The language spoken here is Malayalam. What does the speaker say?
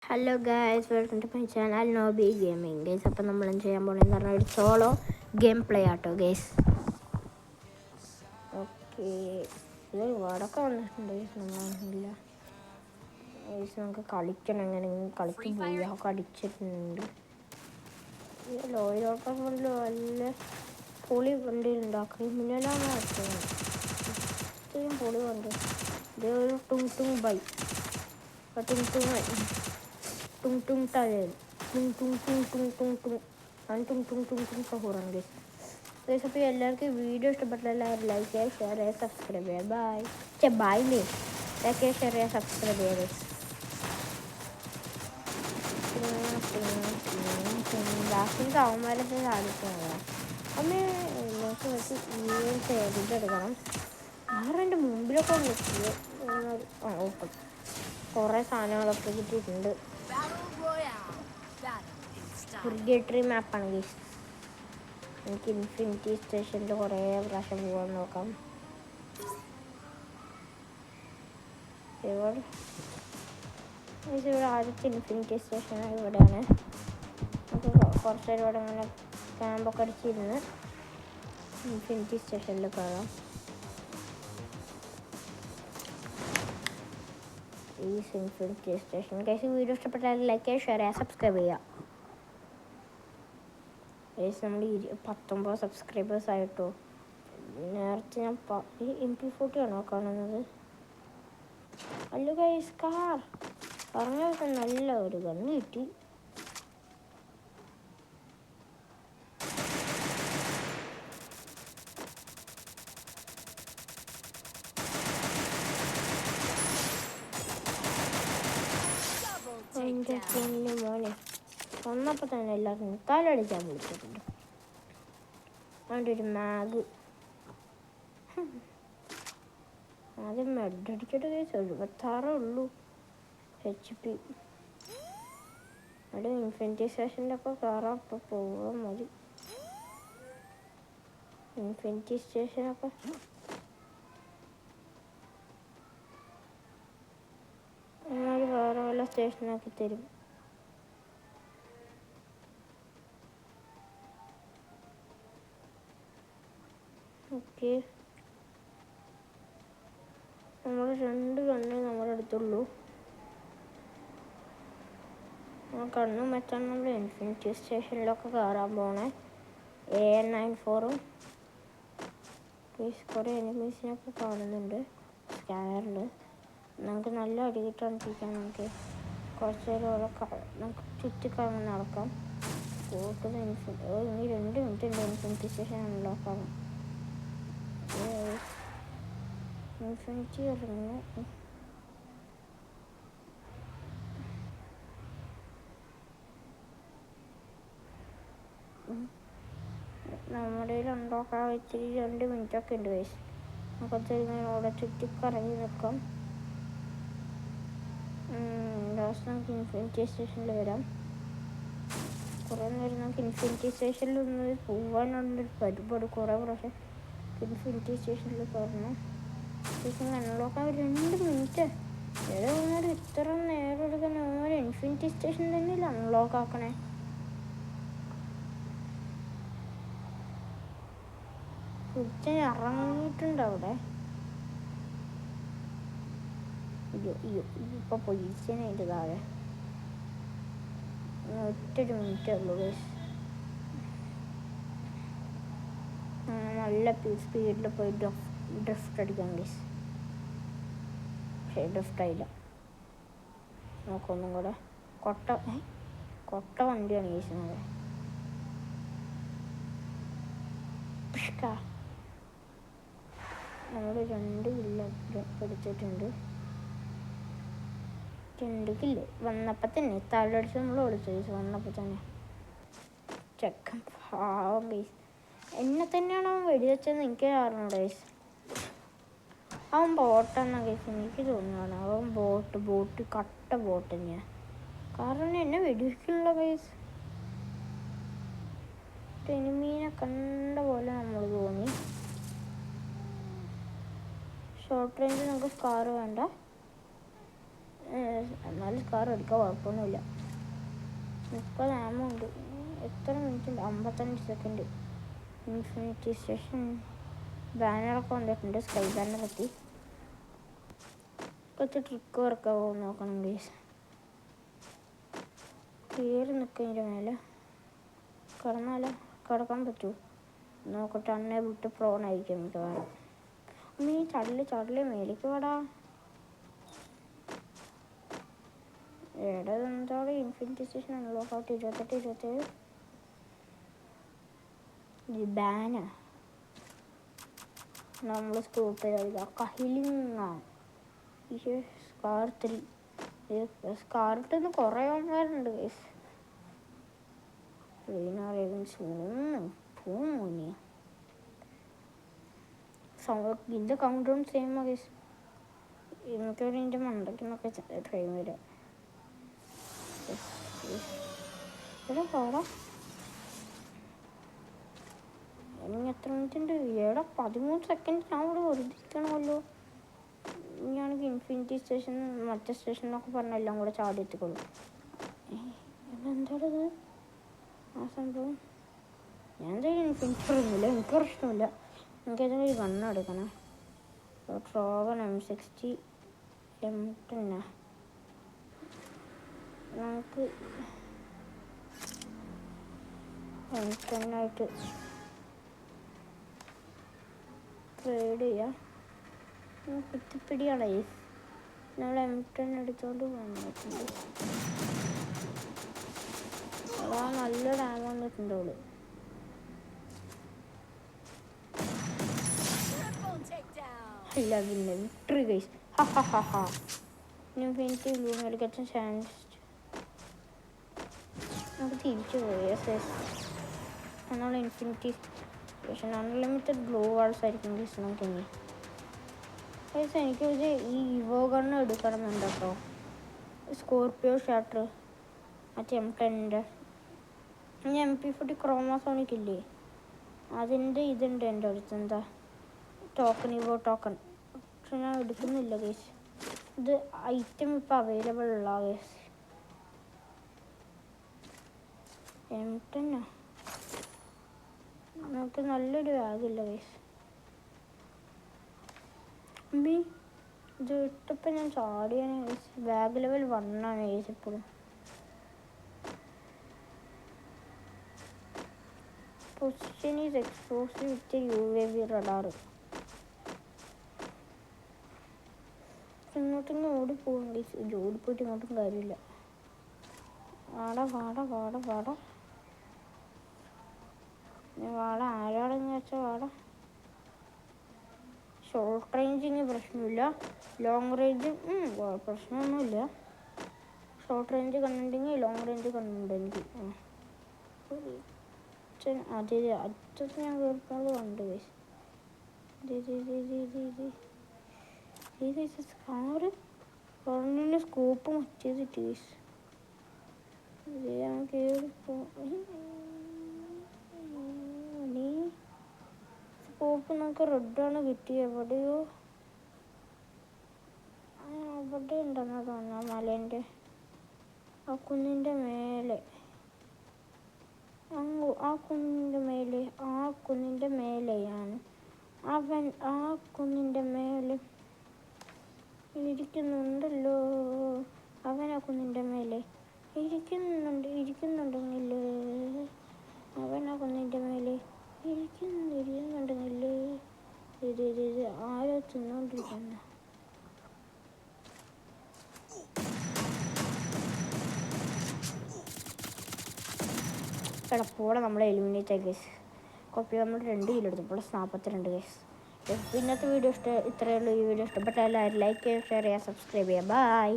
Hello guys, welcome to my channel Noobie Gaming guys. അപ്പം നമ്മൾ ചെയ്യാൻ പോകുന്നതെന്ന് പറഞ്ഞാൽ ഒരു സോളോ ഗെയിം പ്ലേ ആട്ടോ ഗൈസ്. ഓക്കെ, ഇത് വടക്കം വന്നിട്ടുണ്ട് നമ്മളാണെന്നില്ല ഗൈസ്. നമുക്ക് കളിക്കണം, എങ്ങനെയെങ്കിലും കളിച്ച് പോയി അടിച്ചിട്ടുണ്ട്. ഈ ലോയിലോട്ടം കൊണ്ട് വല്ല പൊളി വണ്ടി ഉണ്ടാക്കും. മിന്നലാണ് ഇത്രയും പൊളി വണ്ടി. ഇത് ഒരു ടുങ് ബൈ tung tung talent tung സഹോറാണ് ഗൈസ്. ഗൈസ്, അപ്പോൾ എല്ലാവർക്കും വീഡിയോ ഇഷ്ടപ്പെട്ട എല്ലാവരും ലൈക്ക് ചെയ്യുക, ഷെയർ ചെയ്യുക, സബ്സ്ക്രൈബ് ചെയ്യുക. ബൈ ലൈക്ക് ചെയ്യുക, ഷെയർ ചെയ്യുക, സബ്സ്ക്രൈബ് ചെയ്യുക ഗൈസ്. ലാസ്റ്റിൽ അവന്മാരൊക്കെ സാധിക്കുന്നത് അമ്മേ നമുക്ക് വെച്ച് ചെയ്തിട്ടെടുക്കണം. വേറെ എൻ്റെ മുമ്പിലൊക്കെ വെച്ച് ഓപ്പൺ കുറേ സാധനങ്ങളൊക്കെ കിട്ടിയിട്ടുണ്ട്. ഫുർഗേറ്ററി മാപ്പാണ് ഗൈസ്. എനിക്ക് ഇൻഫിനിറ്റി സ്റ്റേഷനിൽ കുറേ പ്രാവശ്യം പോകാൻ നോക്കാം. ഇവിടെ ആദ്യത്തെ ഇൻഫിനിറ്റി സ്റ്റേഷൻ ഇവിടെയാണ്. നമുക്ക് കുറച്ച് നേരം ഇവിടെ ഇങ്ങനെ ക്യാമ്പൊക്കെ അടിച്ചിരുന്ന് ഇൻഫിനിറ്റി സ്റ്റേഷനിൽ കയറാം. ഈ ഇൻഫിനിറ്റി സ്റ്റേഷൻ ഗൈസ്, വീഡിയോ ഇഷ്ടപ്പെട്ടാൽ ലൈക്ക് ചെയ്യുക, ഷെയർ ചെയ്യുക, സബ്സ്ക്രൈബ് ചെയ്യുക. ഗൈസ്, നമ്മൾ 19 സബ്സ്ക്രൈബേഴ്സ് ആയിട്ടോ. നേരത്തെ ഞാൻ ഈ MP40 ആണോ കാണുന്നത്? അല്ല ഗൈസ്, കാർ പറഞ്ഞ നല്ല ഒരു ഗണ്ണ് കിട്ടി. എൻ്റെ പൊന്നു മോനെ, വന്നപ്പോൾ തന്നെ എല്ലാവർക്കും തലടിക്കാൻ വിളിച്ചിട്ടുണ്ട്. അതിൻ്റെ ഒരു മാഗ് ആദ്യം മെഡടിച്ചിട്ട് കേസ് 76 ഉള്ളൂ HP. അവിടെ ഇൻഫിനിറ്റി സ്റ്റേഷനിലൊക്കെ കയറാം. അപ്പോൾ പോകാൻ മതി. ഇൻഫിനിറ്റി സ്റ്റേഷനൊക്കെ എന്നാൽ വേറെ വല്ല സ്റ്റേഷനാക്കി തരും. ഓക്കെ, നമ്മൾ 2 കണ്ണേ നമ്മുടെ അടുത്തുള്ളൂ. ആ കണ്ണും വെച്ചാൽ നമ്മൾ ഇൻഫിനിറ്റി സ്റ്റേഷനിലൊക്കെ കയറാൻ പോണേ. AN94 കുറേ എനിമീസിനൊക്കെ കാണുന്നുണ്ട് സ്കാനറിൽ. നമുക്ക് നല്ല അടി കിട്ടാണ്ടിരിക്കാൻ നമുക്ക് കുറച്ച് നേരം ഇവിടെ നമുക്ക് ചുറ്റിക്കറങ്ങി നടക്കാം. പോട്ടത് ഇനി 2 മിനിറ്റ് ഉണ്ട് ഇൻഫിനിറ്റി സ്റ്റേഷൻ അൺലോക്ക് ആകും. ഇൻഫിനിറ്റി ഇറങ്ങുന്നു. നമ്മുടെ അൺലോക്ക് ആകാൻ ഇത്തിരി 2 മിനിറ്റൊക്കെ ഉണ്ട് ഗൈസ്. നമുക്കത് അവിടെ ചുറ്റിക്കറങ്ങി നിൽക്കാം. ലാസ്റ്റ് നമുക്ക് ഇൻഫിനിറ്റി സ്റ്റേഷനിൽ വരാം. കുറേ നേരം നമുക്ക് ഇൻഫിനിറ്റി സ്റ്റേഷനിൽ ഒന്ന് പോകാനുള്ളൊരു പരിപാടി. കുറേ പ്രാവശ്യം ഇൻഫിനിറ്റി സ്റ്റേഷനിൽ കയറണം. സ്റ്റേഷൻ അൺലോക്ക് ആകാൻ 2 മിനിറ്റ്. ഏതോ ഇത്ര നേരം എടുക്കുന്ന ഇൻഫിനിറ്റി സ്റ്റേഷൻ തന്നെയല്ല അൺലോക്ക് ആക്കണേ. ഇറങ്ങിയിട്ടുണ്ട് അവിടെ. ഇപ്പൊ പൊസിഷൻ അതിൻ്റെ താഴെ. ഒറ്റൊരു മിനിറ്റേ ഉള്ളൂ ഗൈസ്. നല്ല സ്പീഡിൽ പോയി ഡ്രിഫ്റ്റ് അടിക്കാം ഗൈസ്. പക്ഷേ ഡ്രിഫ്റ്റ് ആയില്ല. നമുക്കൊന്നും കൂടെ കൊട്ട വണ്ടിയാണ് ഗൈസ്. നമ്മൾ 2 കില്ല് എടുത്തിട്ടുണ്ട്. 2 കില്ല് വന്നപ്പോൾ തന്നെ തലടിച്ച് നമ്മൾ ഓടിച്ചു ഗൈസ്. വന്നപ്പോൾ തന്നെ ചെക്കൻ പാവം ഗൈസ്. എന്നെ തന്നെയാണ് അവൻ വെടിവെച്ചതെന്ന് എനിക്ക് അറിഞ്ഞു ഗൈസ്. അവൻ ബോട്ടെന്നാ ഗൈസ് എനിക്ക് തോന്നുകയാണ്. അവൻ ബോട്ട് കട്ട ബോട്ട് തന്നെയാണ്. കാരണം എന്നെ വെടിവെക്കില്ല ഗൈസ്. എനിമീനെ കണ്ട പോലെ നമ്മൾ തോന്നി. ഷോർട്ട് റേഞ്ച് നമുക്ക് സ്കാർ വേണ്ട. എന്നാലും സ്കാർ എടുക്കാൻ കുഴപ്പമൊന്നുമില്ല. 30 ആമുണ്ട്. എത്ര മിനിറ്റ് ഉണ്ട്? 55 സെക്കൻഡ്. ഇൻഫിനിറ്റി സ്റ്റേഷൻ ബാനറൊക്കെ വന്നിട്ടുണ്ട്. സ്കൈ ബാനർ എത്തി. കുറച്ച് ട്രിക്ക് വർക്കാവോ നോക്കണം ഗൈസ്. കയറി നിൽക്കുന്നതിൻ്റെ മേലെ കിടന്നാലോ? കിടക്കാൻ പറ്റുമോ നോക്കട്ടെ. അന്നേ വിട്ട് പ്രോണായിരിക്കും മിക്കവാറും. നീ ചടല് മേലേക്ക് വേടാ. എന്താണ് ഇൻഫിനിറ്റി സ്റ്റേഷൻ അൺലോക്ക് ഔട്ട് 28 ബാന നമ്മൾ സ്കൂപ്പ് ചെയ്ത കഹിലിങ്ങ സ്കാർ 3. സ്കാറിട്ടൊന്ന് കുറേ ആൾക്കാരുണ്ട് ഗൈസ്. ഇതിൻ്റെ കൗണ്ട് ഡൗൺ സെയിം ഗൈസ്. എനിക്കൊരു ഇതിൻ്റെ മണ്ടയ്ക്കുന്നൊക്കെ ട്രൈ വരാം. എടാ പോടാ. ഇനി എത്ര മിനിറ്റ് ഉണ്ട്? 13 സെക്കൻഡ് ഞാൻ ഇവിടെ വെറുതെ. ഇനിയാണെങ്കിൽ ഇൻഫിനിറ്റി സ്റ്റേഷൻ മറ്റേ സ്റ്റേഷനൊക്കെ പറഞ്ഞാൽ എല്ലാം കൂടെ ചാടി എത്തിക്കൊള്ളു. എന്താണിത് ആ സംഭവം? ഞാൻ എന്തായാലും ഇൻഫിനിറ്റി പറയുന്നില്ല, എനിക്ക് പ്രശ്നമില്ല. എനിക്കതിന് ഒരു ഗണ്ണ് എടുക്കണം. ട്രോഗൺ M60 M10 നമുക്ക് M10 ആയിട്ട് ട്രേഡ് ചെയ്യാം. കുത്തിപ്പിടിയാണ് നമ്മൾ M10 എടുത്തോണ്ട് വന്നിട്ടുണ്ട്. അതാ നല്ല ഡാമ വന്നിട്ടുണ്ടോളൂ. ഇല്ല പിന്നെ വിക്ടറി ഗൈസ്. ഇൻഫിനിറ്റി ബ്ലൂ മെഡിക്കറ്റ് ചാൻസ് നമുക്ക് തിരിച്ചു പോയി. എന്നാൽ infinity station unlimited blue walls ആയിരിക്കും ഗൈസ്. നമുക്ക് ഇനി ഗൈസ് എനിക്ക് ഈ ഇവോ ഗണ്ണ് എടുക്കണമെന്നുണ്ട് കേട്ടോ. സ്കോർപ്പിയോ ഷാട്ടർ മറ്റേ M10 ഇനി MP40 ക്രോമാസോണിക് ഇല്ലേ, അതിൻ്റെ ഇതുണ്ട് എൻ്റെ അടുത്ത്. എന്താ ടോക്കൺ, ഇവോ ടോക്കൺ. പക്ഷെ ഞാൻ എടുക്കുന്നില്ല ഗൈസ്. ഇത് ഐറ്റം ഇപ്പം അവൈലബിൾ ഉള്ള ഗൈസ്. M10 നമുക്ക് നല്ലൊരു ബാഗില്ല ഗൈസ്. ഇത് ഇട്ടപ്പോൾ ഞാൻ ചാടിയാണ് ഗൈസ്. ബാഗ് ലെവൽ 1 ആണ് ഗൈസ് ഇപ്പോഴും. Position is exposed with UAV radar. ഇങ്ങോട്ടൊന്നും ഓടിപ്പോകും ഗൈസ്. ഓടിപ്പോയിട്ട് ഇങ്ങോട്ടും കാര്യമില്ല. വാട ആരാടെന്ന് വെച്ചാൽ വാട. ഷോർട്ട് റേഞ്ചിങ് പ്രശ്നമില്ല, ലോങ് റേഞ്ച് പ്രശ്നമൊന്നുമില്ല. ഷോർട്ട് റേഞ്ച് കണ്ടിട്ടുണ്ടെങ്കിൽ ലോങ് റേഞ്ച് കണ്ടിട്ടുണ്ട് എനിക്ക്. അതെ അറ്റത്ത് ഞാൻ കേൾക്കുന്നത് കണ്ടു ഗൈസ്. സ്കാറ് പറഞ്ഞ സ്കോപ്പ് മറ്റേതിട്ട് ഗൈസ്. ഞാൻ കേറിപ്പോ സ്കോപ്പ് നമുക്ക് റെഡാണ് കിട്ടിയത്. എവിടെയോ അവിടെ ഉണ്ടെന്ന് തോന്നാം. മലേൻ്റെ ആ കുന്നിൻ്റെ മേലെ, ആ കുന്നിൻ്റെ മേലെയാണ് അവൻ. ആ കുന്നിൻ്റെ മേലെ ഇരിക്കുന്നുണ്ടല്ലോ അവൻ. ആ കുന്നിൻ്റെ മേലെ ഇരിക്കുന്നുണ്ടെങ്കിൽ അവൻ. ആ കുന്നിൻ്റെ മേലെ ഇരിക്കുന്നുണ്ടെങ്കിൽ ഇത് ആരോ തിന്നോണ്ടിരിക്കുന്ന. കിടപ്പോടെ നമ്മളെ എലിമിനേറ്റ് ആയി ഗൈസ്. കോപ്പി നമ്മൾ 2 കിലോ എടുത്തു. ഇപ്പോൾ 42 ഗൈസ്. ഇന്നത്തെ വീഡിയോ ഇത്രയേ ഉള്ളൂ. ഈ വീഡിയോ ഇഷ്ടപ്പെട്ടാൽ ലൈക്ക് ചെയ്യുക, ഷെയർ ചെയ്യുക, സബ്സ്ക്രൈബ് ചെയ്യുക. ബൈ.